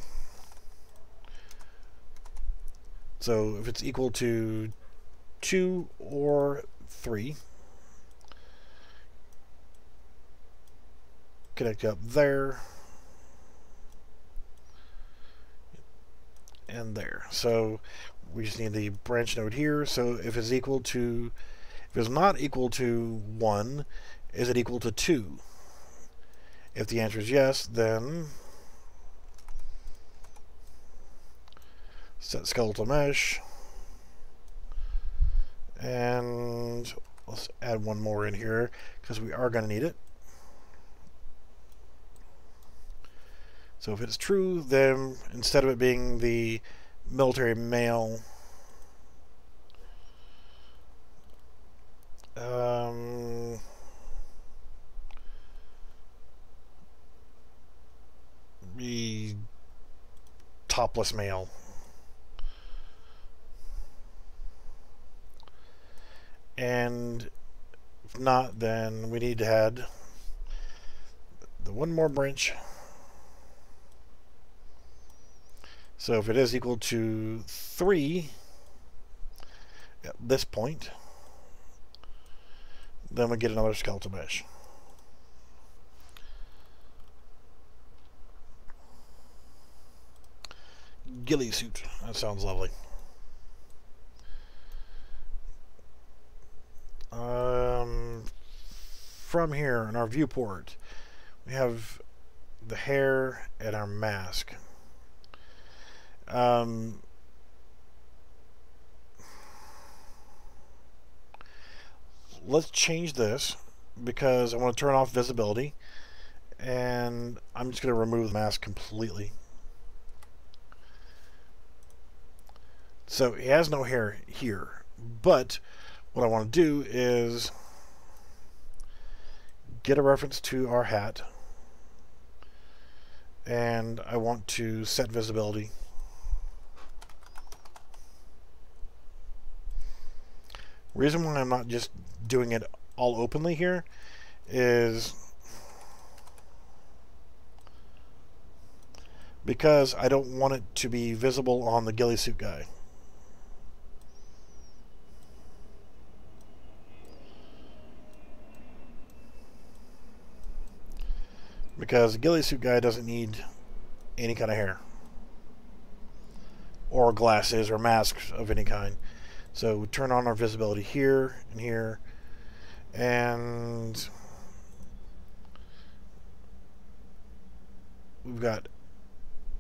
So if it's equal to 2 or 3, connect up there and there. So we just need the branch node here. So if it's equal to, if it's not equal to 1, is it equal to 2? If the answer is yes, then set skeletal mesh, and let's add one more in here because we are going to need it. So if it's true, then instead of it being the military male, be topless male. And if not, then we need to add the one more branch. So if it is equal to 3 at this point, then we get another skeletal mesh. Ghillie suit. That sounds lovely. From here in our viewport, we have the hair and our mask. Let's change this because I want to turn off visibility, and I'm just going to remove the mask completely. So he has no hair here, but what I want to do is get a reference to our hat, and I want to set visibility. Reason why I'm not just doing it all openly here is because I don't want it to be visible on the ghillie suit guy. Because the ghillie suit guy doesn't need any kind of hair or glasses or masks of any kind. So we turn on our visibility here and here, and we've got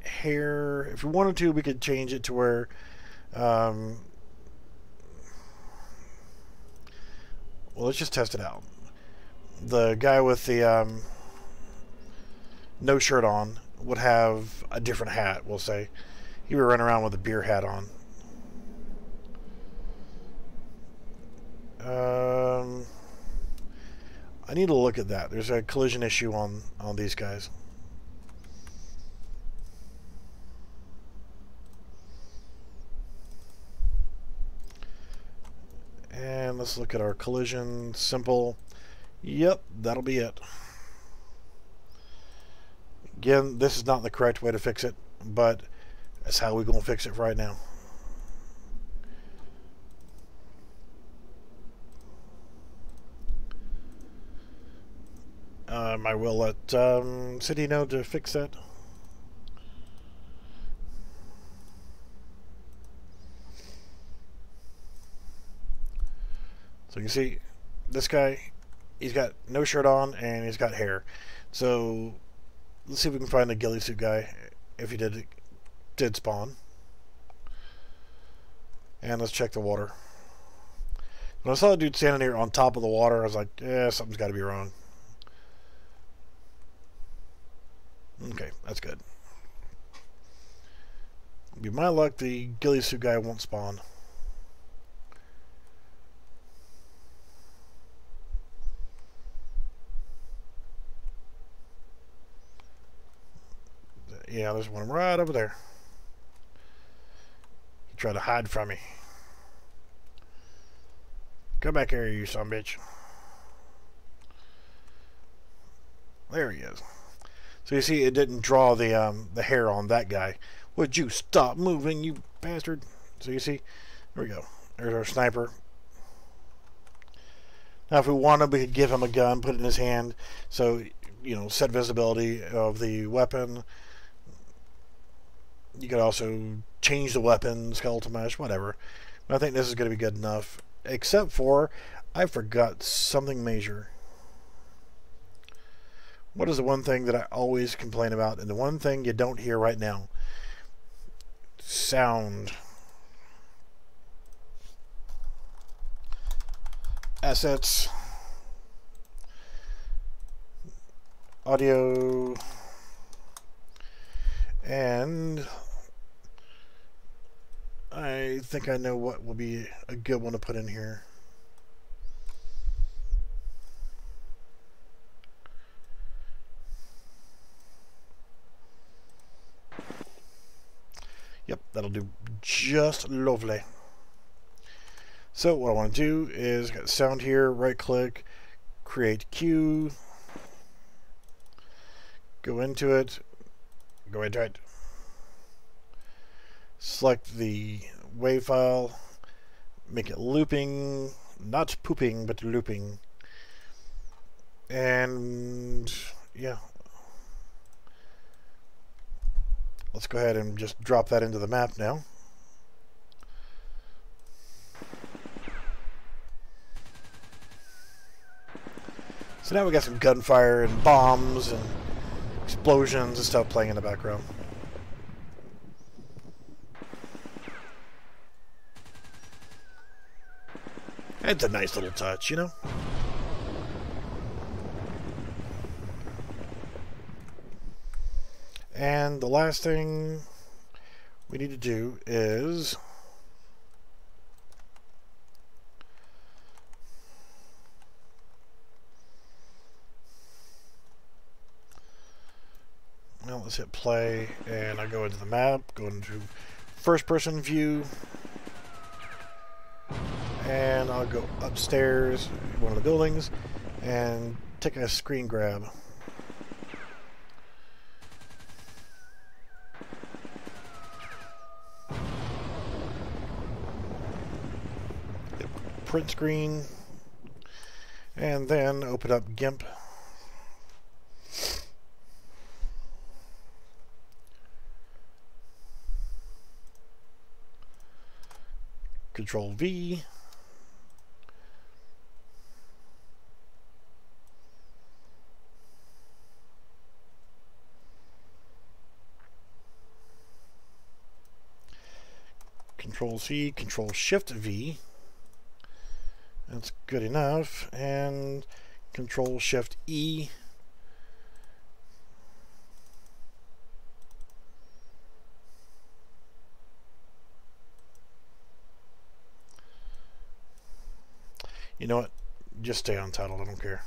hair. If we wanted to, we could change it to where well, let's just test it out. The guy with the no shirt on would have a different hat, we'll say. He would run around with a beer hat on. I need to look at that. There's a collision issue on these guys. And let's look at our collision. Simple. Yep, that'll be it. Again, this is not the correct way to fix it, but that's how we're going to fix it right now. I will let Synty know to fix that. So you can see this guy, he's got no shirt on and he's got hair. So let's see if we can find the ghillie suit guy if he did spawn. And let's check the water. When I saw the dude standing here on top of the water, I was like, yeah, something's got to be wrong. Okay, that's good. Be my luck, the ghillie suit guy won't spawn. Yeah, there's one right over there. He tried to hide from me. Come back here, you son of a bitch. There he is. So you see, it didn't draw the hair on that guy. Would you stop moving, you bastard? So you see, there we go. There's our sniper. Now, if we wanted, we could give him a gun, put it in his hand, so you know, set visibility of the weapon. You could also change the weapon, skeletal mesh, whatever. But I think this is going to be good enough. Except for, I forgot something major. What is the one thing that I always complain about, and the one thing you don't hear right now? Sound. Assets. Audio. And I think I know what will be a good one to put in here. Yep, that'll do just lovely. So what I want to do is got sound here, right click, create cue, go into it, select the wave file, make it looping, not pooping, but looping. And yeah, let's go ahead and just drop that into the map now. So now we got some gunfire and bombs and explosions and stuff playing in the background. It's a nice little touch, you know? And the last thing we need to do is now let's hit play, and I go into the map, go into first person view, And I'll go upstairs, one of the buildings, and take a screen grab. Print screen, and then open up GIMP. Control V. Control C, Control Shift V. That's good enough. And Control Shift E. You know what? Just stay untitled. I don't care.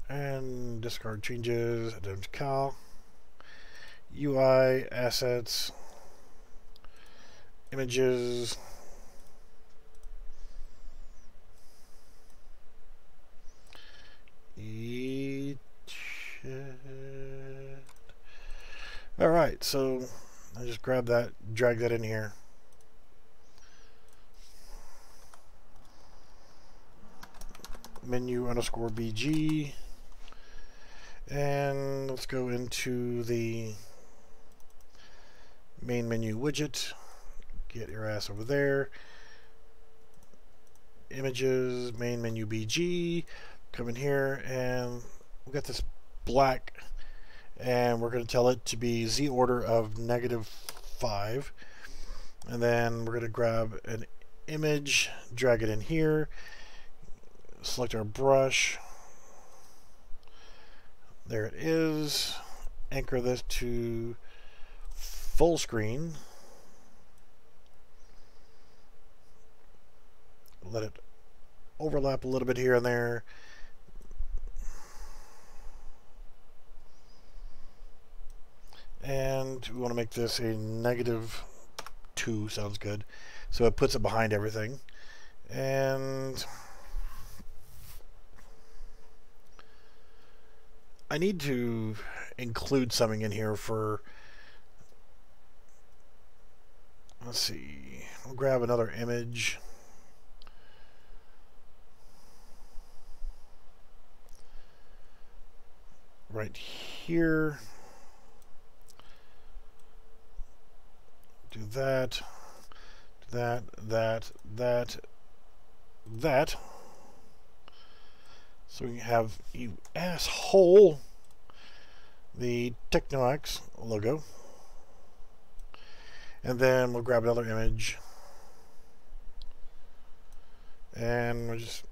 And discard changes. Addendum cal. UI assets. Images. Alright, so I just grab that, drag that in here. Menu underscore BG. And let's go into the main menu widget. Get your ass over there. Images, main menu BG. Come in here and we got this black, and we're going to tell it to be Z order of -5. And then we're going to grab an image, drag it in here, select our brush. There it is. Anchor this to full screen. Let it overlap a little bit here and there. And we want to make this a -2, sounds good. So it puts it behind everything. And I need to include something in here for, let's see, I'll grab another image. Right here. Do that, that. So we have, you asshole, the TechnoX logo. And then we'll grab another image. And we'll just,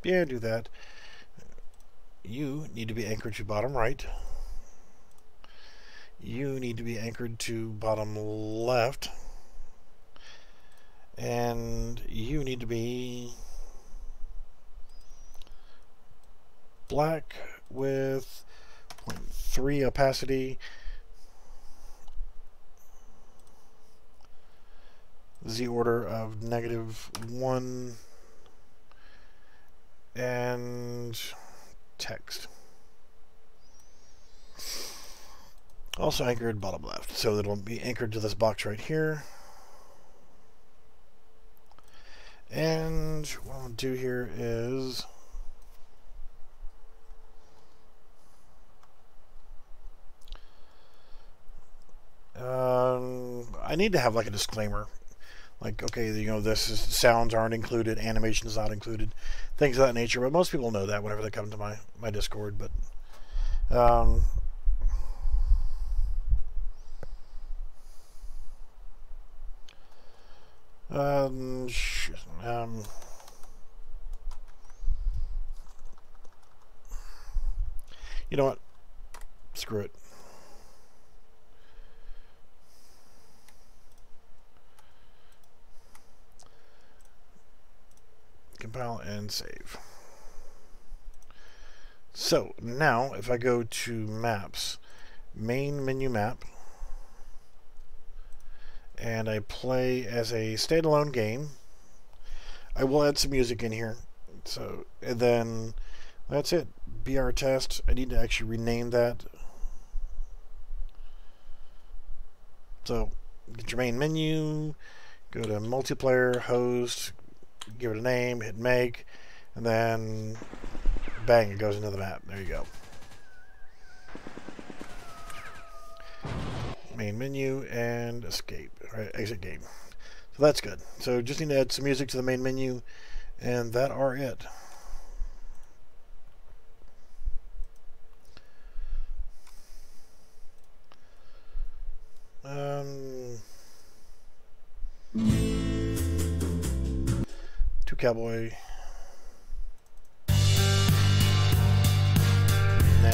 yeah, do that. You need to be anchored to bottom right. You need to be anchored to bottom left. And you need to be black with 0.3 opacity. Z order of -1. And text. Also anchored bottom left, so that it'll be anchored to this box right here. And what I'll do here is I need to have like a disclaimer, like, okay, you know, this is, sounds aren't included, animation is not included, things of that nature. But most people know that whenever they come to my Discord. But you know what? Screw it. Compile and save. So now if I go to maps, main menu map, and I play as a standalone game. I will add some music in here. So, and then that's it. BR test. I need to actually rename that. So, get your main menu, go to multiplayer, host, give it a name, hit make, and then bang, it goes into the map. There you go. Main menu and escape, right, exit game. So that's good. So just need to add some music to the main menu, and that are it. To cowboy. Nah.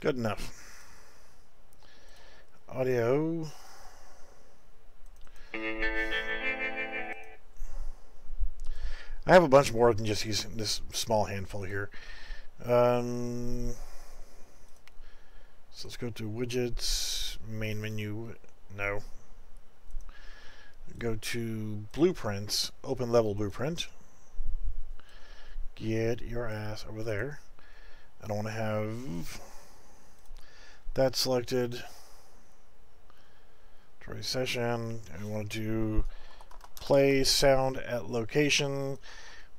Good enough. Audio. I have a bunch more than just using this small handful here. So let's go to widgets, main menu, no. Go to blueprints, open level blueprint. Get your ass over there. I don't want to have that selected. Try session. I want to do play sound at location.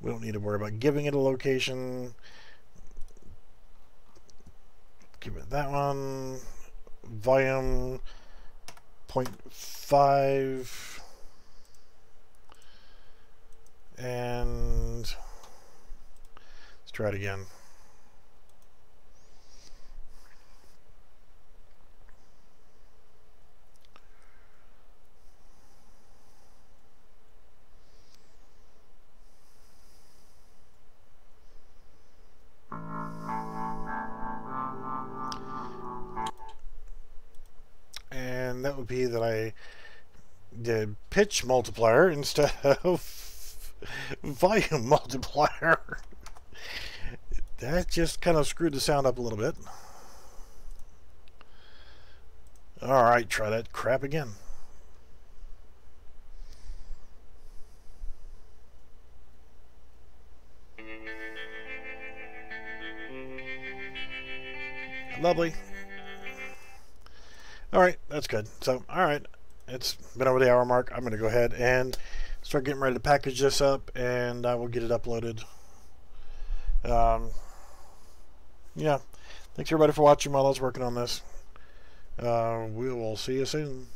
We don't need to worry about giving it a location. Give it that one. Volume 0.5. And let's try it again. And that would be that I did pitch multiplier instead of volume multiplier. That just kind of screwed the sound up a little bit. Alright, try that crap again. Lovely. Alright, that's good. So, alright, it's been over the hour mark. I'm going to go ahead and start getting ready to package this up, and I will get it uploaded. Yeah, thanks everybody for watching while I was working on this. We will see you soon.